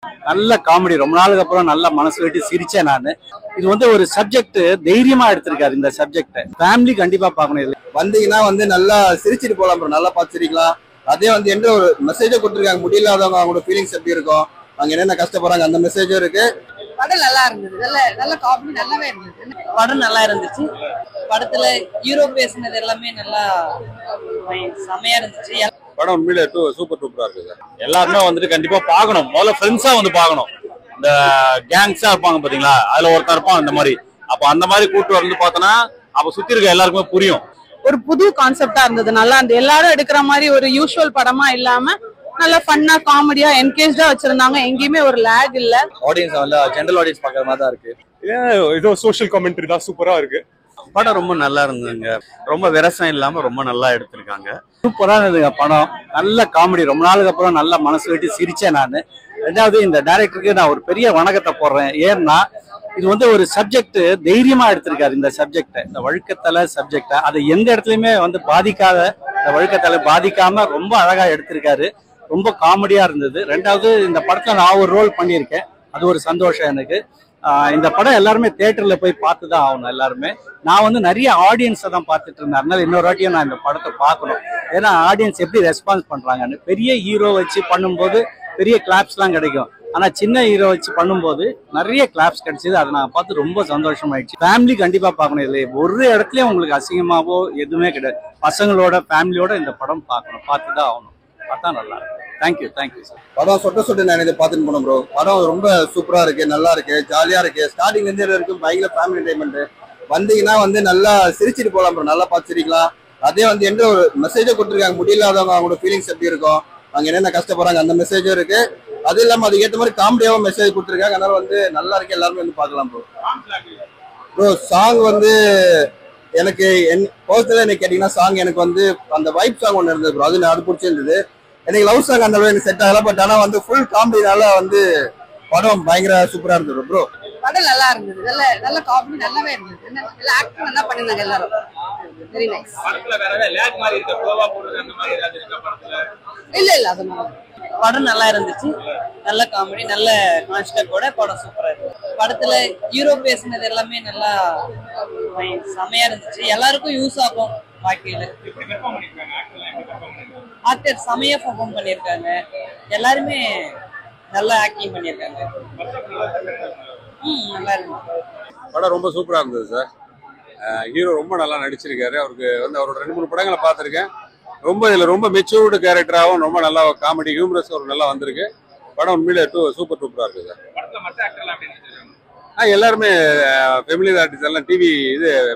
நல்ல காமெடி, ரொம்ப நாளுக்கு அப்புறம் நல்ல மனசு விட்டு சிரிச்சேன் நான். இது வந்து ஒரு சப்ஜெக்ட் தைரியமா எடுத்திருக்காரு. இந்த சப்ஜெக்ட் ஃபேமிலி கண்டிப்பா பார்க்கணும். இது வந்தீங்கன்னா நல்லா சிரிச்சிட்டு போலாம் ப்ரோ, நல்லா பார்த்து சிரிக்கலாம். அதே எந்த ஒரு மெசேஜை கொடுத்துருக்காங்க, முடியலாதவங்க அவங்களோட ஃபீலிங்ஸ் எப்படி இருக்கும், அவங்க என்னென்ன கஷ்டப்படுறாங்க, அந்த மெசேஜும் இருக்கு. படம் நல்லா இருந்தது, நல்ல காமெடி நல்லாவே இருந்தது. படம் நல்லா இருந்துச்சு. படத்துல ஹீரோ பேசினது எல்லாமே நல்லா செமையா இருந்துச்சு. படம் உண்மையிலே சூப்பர் டூப்பரா இருக்கு சார். எல்லாருமே வந்துட்டு கண்டிப்பா பார்க்கணும். முதல்ல ஃப்ரெண்ட்ஸா வந்து பார்க்கணும். இந்த கேங்ஸா இருப்பாங்க பாத்தீங்களா, அதுல ஒருத்தர் இருப்பான் அந்த மாதிரி. அப்ப அந்த மாதிரி கூட்டு வந்து பார்த்தோன்னா அப்ப சுத்தி இருக்க எல்லாருக்குமே புரியும். ஒரு புது கான்செப்டா இருந்தது, நல்லா இருந்தது. எல்லாரும் எடுக்கிற மாதிரி ஒரு யூஷுவல் படமா இல்லாம நல்லா ஃபன்னா காமெடியா என்கேஜ்டா வச்சிருந்தாங்க. எங்கேயுமே ஒரு லேக் இல்ல. ஆடியன்ஸ் வந்து ஜெனரல் ஆடியன்ஸ் பார்க்குற மாதிரி தான் இருக்கு. ஏதோ சோஷியல் கமெண்ட்ரி தான் சூப்பரா இருக்கு. படம் ரொம்ப நல்லா இருந்ததுங்க. ரொம்ப விரசம் இல்லாம ரொம்ப நல்லா எடுத்திருக்காங்க. சூப்பரா இருந்ததுங்க படம். நல்ல காமெடி, ரொம்ப நாளுக்கு அப்புறம் நல்ல மனசு விட்டு சிரிச்சேன் நான். ரெண்டாவது இந்த டைரக்டருக்கு நான் ஒரு பெரிய வணக்கத்தை போடுறேன். ஏன்னா இது வந்து ஒரு சப்ஜெக்ட் தைரியமா எடுத்திருக்காரு. இந்த சப்ஜெக்ட், இந்த வழுக்கத்தலை சப்ஜெக்ட அதை எந்த இடத்துலயுமே வந்து பாதிக்காத, இந்த வழுக்கத்தலை பாதிக்காம ரொம்ப அழகா எடுத்திருக்காரு. ரொம்ப காமெடியா இருந்தது. ரெண்டாவது இந்த படத்துல நான் ஒரு ரோல் பண்ணியிருக்கேன், அது ஒரு சந்தோஷம் எனக்கு. இந்த படம் எல்லாருமே தியேட்டர்ல போய் பார்த்து தான் ஆகணும். எல்லாருமே நான் வந்து நிறைய ஆடியன்ஸை தான் பார்த்துட்டு இருந்தேன். அதனால இன்னொரு வாட்டியும் நான் இந்த படத்தை பார்க்கணும். ஏன்னா ஆடியன்ஸ் எப்படி ரெஸ்பான்ஸ் பண்றாங்கன்னு. பெரிய ஹீரோ வச்சு பண்ணும்போது பெரிய கிளாப்ஸ்லாம் கிடைக்கும். ஆனா சின்ன ஹீரோ வச்சு பண்ணும்போது நிறைய கிளாப்ஸ் கிடைச்சது. அதை நான் பார்த்து ரொம்ப சந்தோஷமாயிடுச்சு. ஃபேமிலி கண்டிப்பா பார்க்கணும். இல்லை ஒரு இடத்துலயும் உங்களுக்கு அசிங்கமாவோ எதுவுமே கிடையாது. பசங்களோட ஃபேமிலியோட இந்த படம் பார்க்கணும், பார்த்து தான் ஆகணும். பார்த்தா நல்லா இருக்கும். Thank you sir. படம் சொட்டு நான் இதை பார்த்துட்டு போனோம் ப்ரோ. படம் ரொம்ப சூப்பரா இருக்கு, நல்லா இருக்கு, ஜாலியா இருக்கு. ஸ்டார்டிங் இருந்து இருக்கும் பயங்கர ஃபேமிலி என்டர்டைன்மெண்ட். வந்தீங்கன்னா நல்லா சிரிச்சிட்டு போலாம் ப்ரோ, நல்லா பார்த்து சிரிக்கலாம். அதே எந்த ஒரு மெசேஜை கொடுத்துருக்காங்க, முடியலாதவங்க அவங்களோட ஃபீலிங்ஸ் எப்படி இருக்கும், அவங்க என்னென்ன கஷ்டப்படுறாங்க, அந்த மெசேஜும் இருக்கு. அது இல்லாம அதுக்கு ஏற்ற மாதிரி காமெடியாவும் மெசேஜ் கொடுத்துருக்காங்க. அதனால நல்லா இருக்கு, எல்லாருமே பார்க்கலாம் ப்ரோ. ப்ரோ சாங் எனக்கு பர்சனலா என்ன கேட்டீங்கன்னா, சாங் எனக்கு அந்த வைப் சாங் ஒன்று இருந்தது ப்ரோ, அது பிடிச்சிருந்தது. எனக்கு லவ் சாங் அந்த அளவு எனக்கு செட் ஆகல. பட் ஆனா ஃபுல் காமெடினால படம் பயங்கர சூப்பரா இருந்தது ப்ரோ. படம் நல்லா இருந்தது, நல்ல காமெடி நல்லாவே இருந்தது. எல்லா ஆக்டிங் நல்லா பண்ணிருந்தாங்க எல்லாரும். Very nice. படத்துல வேற லேக் மாதிரி இருக்க ஃப்ளோவா போடுறது அந்த மாதிரி ஏதாவது இருக்கா படத்துல? இல்ல அதனால படம் நல்லா இருந்துச்சு. நல்ல காமெடி, நல்ல கான்செப்டோட படம் சூப்பரா இருக்கு. படத்துல ஹீரோ பேசினது எல்லாமே நல்லா செமையா இருந்துச்சு. எல்லாருக்கும் யூஸ் ஆகும் வாழ்க்கையில. ஆக்டர் செமையா பெர்ஃபார்ம் பண்ணிருக்காங்க. எல்லாருமே நல்லா ஆக்டிங் பண்ணிருக்காங்க. நல்லா இருக்கு. படம் ரொம்ப சூப்பரா இருந்தது சார். ஹீரோ ரொம்ப நல்லா நடிச்சிருக்காரு. அவருக்கு அவரோட 2-3 படங்களை பார்த்துருக்கேன். இதுல ரொம்ப மெச்சூர்டு கேரக்டராகவும் ரொம்ப நல்லா காமெடி ஹியூமரஸ் ஒரு நல்லா வந்திருக்கு. படம் உண்மையிலே சூப்பர் டூப்பரா இருக்கு சார். எல்லாருமே ஃபெமிலி ஆர்டிஸ்ட் எல்லாம்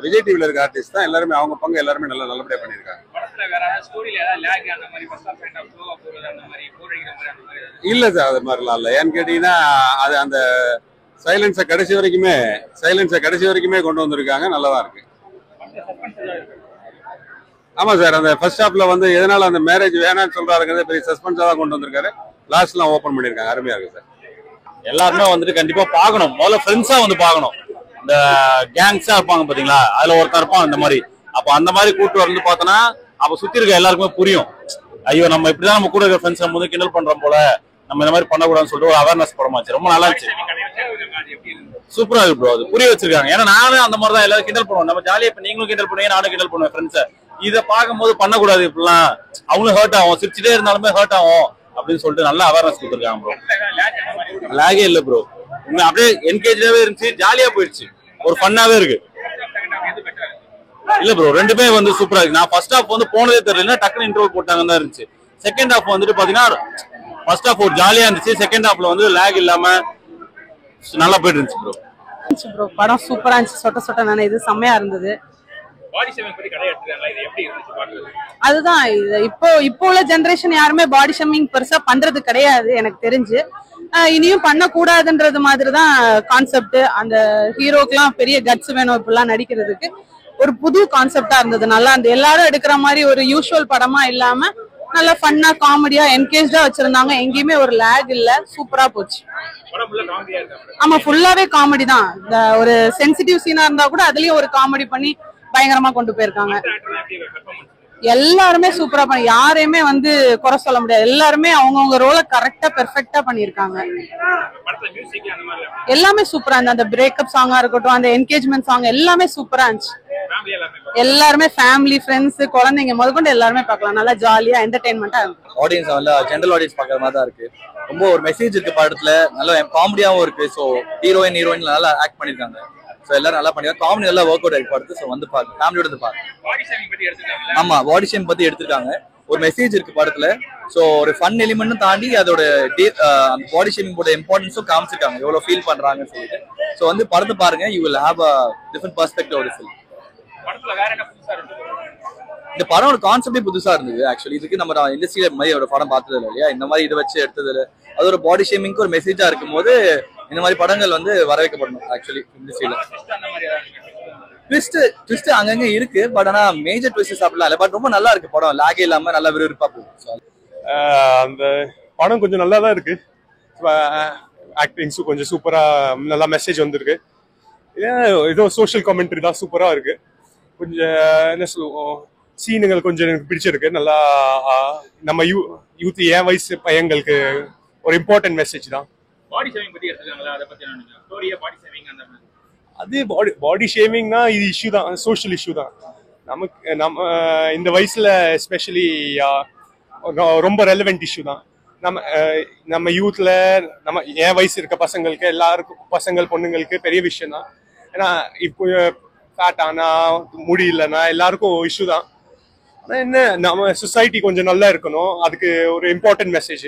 விஜய் டிவில இருக்க ஆர்டிஸ்ட் தான். எல்லாருமே அவங்க பங்கு எல்லாருமே நல்லபடியா பண்ணிருக்காங்க. இல்ல சார், அது மாதிரிலாம் இல்ல. ஏன்னு கேட்டீங்கன்னா அது அந்த சைலன்ஸை கடைசி வரைக்குமே கொண்டு வந்திருக்காங்க. நல்லதா இருக்கு. ஆமா சார், அந்த ஃபர்ஸ்ட் ஹாப்ல எதனால அந்த மேரேஜ் வேணாம்னு சொல்றாருங்கிறது பெரிய சஸ்பென்ஸா தான் கொண்டு வந்திருக்காரு. லாஸ்ட்லாம் ஓபன் பண்ணிருக்காங்க. அருமையா இருக்கு சார். எல்லாருமே வந்துட்டு கண்டிப்பா பார்க்கணும். முதல்ல ஃப்ரெண்ட்ஸா வந்து பார்க்கணும். இந்த கேங்ஸா இருப்பாங்க பாத்தீங்களா, அதுல ஒருத்தர் இருப்பான் அந்த மாதிரி. அப்ப அந்த மாதிரி கூட்டு வந்து பார்த்தோன்னா அப்ப சுத்தி இருக்க எல்லாருக்குமே புரியும். ஐயோ நம்ம இப்படிதான் நம்ம கூட இருக்க ஃப்ரெண்ட்ஸ் நம்ம கிண்டல் பண்றோம் போல, நம்ம இந்த மாதிரி பண்ணக்கூடாதுன்னு சொல்லிட்டு ஒரு அவேர்னஸ் படமாச்சு. ரொம்ப நல்லா இருந்துச்சு. சூப்பரா இருக்கு ப்ரோ. அது புரிய வச்சிருக்காங்க. ஏன்னா நானும் அந்த மாதிரி தான் எல்லாரும் கிண்டல் பண்ணுவோம். நம்ம ஜாலியா இப்ப நீங்களும் கிண்டல் பண்ணுவீங்க, நானும் கிண்டல் பண்ணுவேன் ஃப்ரெண்ட்ஸை. இதை பார்க்கும்போது பண்ணக்கூடாது, இப்படிலாம் அவங்களும் ஹர்ட் ஆகும், சிரிச்சுட்டே இருந்தாலுமே ஹர்ட் ஆகும் அப்படின்னு சொல்லிட்டு நல்ல அவேர்னஸ் கொடுத்துருக்காங்க ப்ரோ. லாகே இல்ல ப்ரோ, அப்படியே என்கேஜாவே இருந்துச்சு, ஜாலியா போயிடுச்சு, ஒரு ஃபன்னாவே இருக்கு. இல்ல ப்ரோ, ரெண்டுமே சூப்பரா இருக்கு. நான் ஃபர்ஸ்ட் ஹாஃப் போனதே தெரியல, டக்குனு இன்டர்வல் போட்டாங்கன்னு தான் இருந்துச்சு. செகண்ட் ஹாஃப் பாத்தீங்கன்னா ஃபர்ஸ்ட் ஹாஃப் ஒரு ஜாலியா இருந்துச்சு. செகண்ட் ஹாஃப்ல லாக் இல்லாம நல்லா போயிட்டு இருந்துச்சு ப்ரோ. படம் சூப்பரா இருந்துச்சு. சொட்ட நானே இது செம்மையா இருந்தது. அதுதான் இப்போ உள்ள ஜெனரேஷன் யாருமே பாடி ஷேமிங் பெருசா பண்றது கிடையாது எனக்கு தெரிஞ்சு. இனியும் பண்ண கூடாதுன்றது மாதிரிதான் கான்செப்ட். அந்த ஹீரோக்கெல்லாம் பெரிய கட்ஸ் வேணும் இப்பெல்லாம் நடிக்கிறதுக்கு. ஒரு புது கான்செப்டா இருந்தது, நல்லா இருந்தது. எல்லாரும் எடுக்கிற மாதிரி ஒரு யூஷுவல் படமா இல்லாம நல்லா ஃபன்னா காமெடியா என்கேஜ்டா வச்சிருந்தாங்க. எங்கேயுமே ஒரு லேக் இல்ல, சூப்பரா போச்சு. ஆமா, ஃபுல்லாவே காமெடி தான். இந்த ஒரு சென்சிட்டிவ் சீனா இருந்தா கூட அதுலயும் ஒரு காமெடி பண்ணி பயங்கரமா கொண்டு போயிருக்காங்க. எல்லாருமே சூப்பரா பண்ணி, யாரையுமே வந்து குறை சொல்ல முடியாது. எல்லாருமே அவங்கவுங்க ரோலை கரெக்டா பெர்ஃபெக்டா பண்ணிருக்காங்க. படத்துல மியூசிக் அந்த மாதிரி எல்லாமே சூப்பரா இருந்துச்சு. அந்த பிரேக்கப் சாங்கா இருக்கட்டும், அந்த என்கேஜ்மெண்ட் சாங் எல்லாமே சூப்பரா இருந்துச்சு. ஃபேமிலி எல்லாமே எல்லாருமே ஃபேமிலி, ஃப்ரெண்ட்ஸ், குழந்தைங்க முதற்கொண்டு எல்லாருமே பார்க்கலாம். நல்லா ஜாலியா என்டர்டைன்மெண்டா இருக்கும். ஆடியன்ஸ் வந்து ஜென்ரல் ஆடியன்ஸ் பார்க்குற மாதிரி தான் இருக்கு. ரொம்ப ஒரு மெசேஜ் இருக்கு படத்துல, நல்ல காமெடியாவும் இருக்கு. ஸோ ஹீரோயின் நல்லா ஆக்ட் பண்ணிருக்காங்க. ஸோ எல்லாரும் நல்லா பண்ணிருக்காங்க. காமெடி நல்லா ஒர்க் அவுட் ஆகி படுத்து. ஸோ வந்து பாருங்க, ஃபேமிலியோட வந்து பாருங்க. பாடி ஷேமிங் பத்தி எடுத்துட்டாங்க. ஆமா, பாடி ஷேம் பத்தி எடுத்திருக்காங்க. ஒரு மெசேஜ் இருக்கு படத்துல. ஸோ ஒரு ஃபன் எலிமெண்ட் தாண்டி அதோட பாடி ஷேமிங்கோட இம்பார்ட்டன்ஸும் காமிச்சிருக்காங்க, எவ்வளவு ஃபீல் பண்றாங்கன்னு சொல்லிட்டு. ஸோ வந்து படத்தை பாருங்க, you will have a different perspective of film. படத்துல வேற என்ன புதுசா இருந்தது? இந்த படமோட கான்செப்டே புதுசா இருந்தது. ஆக்சுவலி இதுக்கு நம்ம இண்டஸ்ட்ரியில மாதிரி ஒரு படம் பார்த்தது இல்லை இல்லையா? இந்த மாதிரி இதை வச்சு எடுத்தது. அது ஒரு பாடி ஷேமிங்க்கு ஒரு மெசேஜா இருக்கும் போது இந்த மாதிரி படங்கள் வந்து வரவேற்கப்படணும். ஆக்சுவலி இண்டஸ்ட்ரியில அந்த மாதிரி ஏதாவது ட்விஸ்ட் அங்கங்க இருக்கு. பட் ஆனா மேஜர் ட்விஸ்ட் சாப்பிடலாம் இல்லை. பட் ரொம்ப நல்லா இருக்கு படம், லாக் இல்லாம நல்லா விறுவிறுப்பா போகும். அந்த படம் கொஞ்சம் நல்லா தான் இருக்கு. ஆக்டிங்ஸும் கொஞ்சம் சூப்பரா, நல்லா மெசேஜ் வந்திருக்கு. ஏதோ சோஷியல் கமெண்ட்ரி தான் சூப்பரா இருக்கு. கொஞ்சம் என்ன சொல்லுவோம், சீனுங்கள் கொஞ்சம் எனக்கு பிடிச்சிருக்கு. நல்லா நம்ம யூத் என் வயசு பையங்களுக்கு ஒரு இம்பார்ட்டன்ட் மெசேஜ் தான். பாடி ஷேமிங் பத்தி எடுத்துட்டாங்களா? அதை பத்தி நான் ஸ்டோரியா பாடி ஷேமிங் அந்த மாதிரி அது பாடி ஷேமிங்னா இது இஷ்யூ தான், சோஷியல் இஷ்யூ தான். நம்ம இந்த வயசுல எஸ்பெஷலி ரொம்ப ரெலவெண்ட் இஷ்யூ தான். நம்ம யூத்ல என் வயசு இருக்க பசங்களுக்கு, எல்லாருக்கும் பசங்கள் பொண்ணுங்களுக்கு பெரிய விஷயம் தான். ஏன்னா இப்போ ஃபேட் ஆனா, முடி இல்லைன்னா எல்லாருக்கும் இஷ்யூ தான். ஆனா என்ன, நம்ம சொசைட்டி கொஞ்சம் நல்லா இருக்கணும், அதுக்கு ஒரு இம்பார்ட்டன்ட் மெசேஜ்.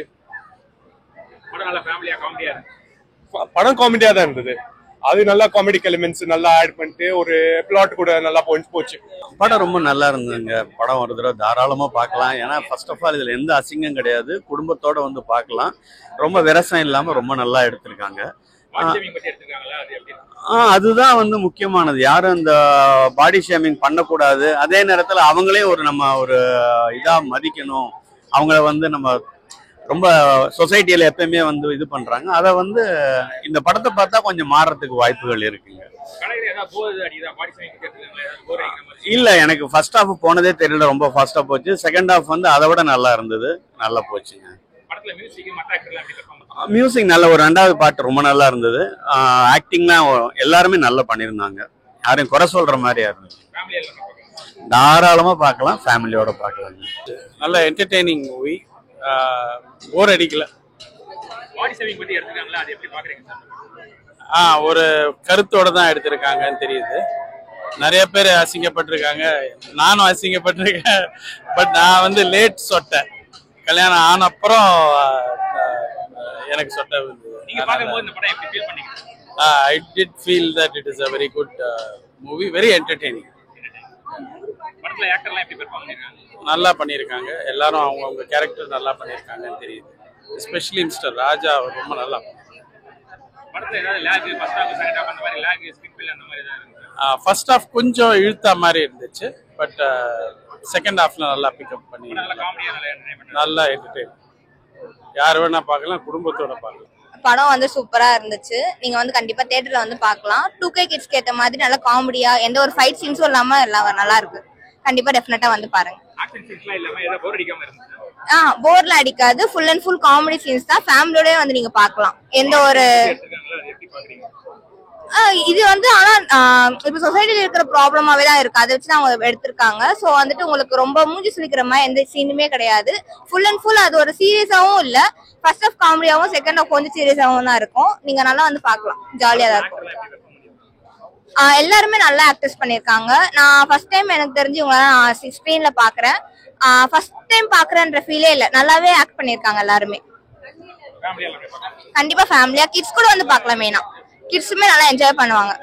படம் நல்லா ஃபேமிலியா காமெடியா இருக்கு. படம் காமெடியா தான் இருந்தது. அது நல்லா காமெடிக் எலிமெண்ட்ஸ் நல்லா ஆட் பண்ணிட்டு ஒரு பிளாட் கூட நல்லா போச்சு. படம் ரொம்ப நல்லா இருந்ததுங்க. படம் ஒரு தடவை தாராளமா பார்க்கலாம். ஏன்னா ஃபர்ஸ்ட் ஆஃப் ஆல் இதுல எந்த அசிங்கம் கிடையாது, குடும்பத்தோட வந்து பார்க்கலாம். ரொம்ப விரசம் இல்லாம ரொம்ப நல்லா எடுத்திருக்காங்க. பாடி ஷேமிங் பத்தி எடுத்துட்டாங்களா? அது எப்படி? அதுதான் வந்து முக்கியமானது. யாரும் இந்த பாடி ஷேமிங் பண்ணக்கூடாது. அதே நேரத்துல அவங்களையும் நம்ம ஒரு இதா மதிக்கணும். அவங்கள வந்து நம்ம ரொம்ப சொசைட்டியில எப்பயுமே வந்து இது பண்றாங்க. அதை வந்து இந்த படத்தை பார்த்தா கொஞ்சம் மாறுறதுக்கு வாய்ப்புகள் இருக்குங்க. இல்ல, எனக்கு ஃபர்ஸ்ட் ஹாஃப் போனதே தெரியல, ரொம்ப ஃபாஸ்டா போச்சு. செகண்ட் ஹாஃப் வந்து அதை விட நல்லா இருந்தது, நல்லா போச்சுங்க. மியூசிக் நல்ல ஒரு ரெண்டாவது பாட்டு ரொம்ப நல்லா இருந்தது. ஆக்டிங்லாம் எல்லாருமே நல்லா பண்ணியிருந்தாங்க. யாரையும் குறை சொல்ற மாதிரி யாரும் தாராளமா பார்க்கலாம், ஃபேமிலியோட பார்க்கலாங்க. நல்ல என்டர்டெய்னிங் மூவி, போர் அடிக்கல. பாடி ஷேமிங் பத்தி எடுத்துட்டாங்களா? அது எப்படி பாக்குறீங்க? ஒரு கருத்தோட தான் எடுத்திருக்காங்கன்னு தெரியுது. நிறைய பேர் அசிங்கப்பட்டிருக்காங்க, நானும் அசிங்கப்பட்டிருக்கேன். பட் நான் வந்து லேட் சொட்டேன், கல்யாணம் ஆன அப்புறம் எனக்கு சொட்டை நீங்க பாக்கும்போது இந்த படம் எப்படி ஃபீல் பண்ணீங்க? I did feel that it is a very good movie, very entertaining. படத்துல ஆக்டர்லாம் எப்படி பெர்ஃபார்ம் பண்ணிருக்காங்க? நல்லா பண்ணியிருக்காங்க. எல்லாரும் அவங்க கேரக்டர் நல்லா பண்ணியிருக்காங்கன்னு தெரியுது. எஸ்பெஷலி மிஸ்டர் ராஜா ரொம்ப நல்லா. படத்துல ஏதாவது lag, first half second half அந்த மாதிரி லாக், ஸ்கிப் இல்ல அந்த மாதிரி ஏதாவது இருக்கா? ஃபர்ஸ்ட் ஹாஃப் கொஞ்சம் இழுத்த மாதிரி இருந்துச்சு. பட் செகண்ட் ஹாஃப்ல நல்லா பிக்கப் பண்ணி நல்லா காமெடியா நல்லா என்டர்டெயின்மென்ட் நல்லா என்டர்டெயின். யார் வேணா பார்க்கலாம், குடும்பத்தோட பார்க்கலாம். படம் வந்து சூப்பரா இருந்துச்சு. நீங்க வந்து கண்டிப்பா தியேட்டர்ல வந்து பார்க்கலாம். 2K கிட்ஸ்க்கு ஏத்த மாதிரி நல்லா காமெடியா, எந்த ஒரு ஃபைட் சீன்ஸும் இல்லாம எல்லாம் நல்லா இருக்கு. கண்டிப்பா டெஃபினட்டா வந்து பாருங்க. ஆக்ஷன் சீன்ஸ்லாம் இல்லாம ஏதாவது போர் அடிக்காம இருந்துச்சு? போர்ல அடிக்காது. Full and full comedy scenes தான். ஃபேமிலியோட வந்து நீங்க பார்க்கலாம். எந்த ஒரு எப்படி பாக்குறீங்க? இது வந்து ஆனா இப்ப சொசைட்டில இருக்கிற ப்ராப்ளமாவே தான் இருக்கு. அதை வச்சு அவங்க எடுத்திருக்காங்க. சோ வந்துட்டு உங்களுக்கு ரொம்ப மூஞ்சி சுளிக்கிற மாதிரி எந்த சீனுமே கிடையாது. ஃபுல் அண்ட் ஃபுல் அது ஒரு சீரியஸாவும் இல்ல. ஃபர்ஸ்ட் ஹாஃப் காமெடியாவும், செகண்ட் ஹாஃப் கொஞ்சம் சீரியஸாவும் தான் இருக்கும். நீங்க நல்லா வந்து பார்க்கலாம், ஜாலியா தான் இருக்கும். எல்லாருமே நல்லா ஆக்டர்ஸ் பண்ணிருக்காங்க. நான் ஃபர்ஸ்ட் டைம் எனக்கு தெரிஞ்சு உங்களெல்லாம் ஸ்கிரீன்ல பாக்குறேன். ஃபர்ஸ்ட் டைம் பாக்குறேன்ற ஃபீலே இல்ல, நல்லாவே ஆக்ட் பண்ணிருக்காங்க எல்லாருமே. கண்டிப்பா ஃபேமிலியா, கிட்ஸ் கூட வந்து பார்க்கலாம். மெயினா கிட்ஸுமே நல்லா என்ஜாய் பண்ணுவாங்க.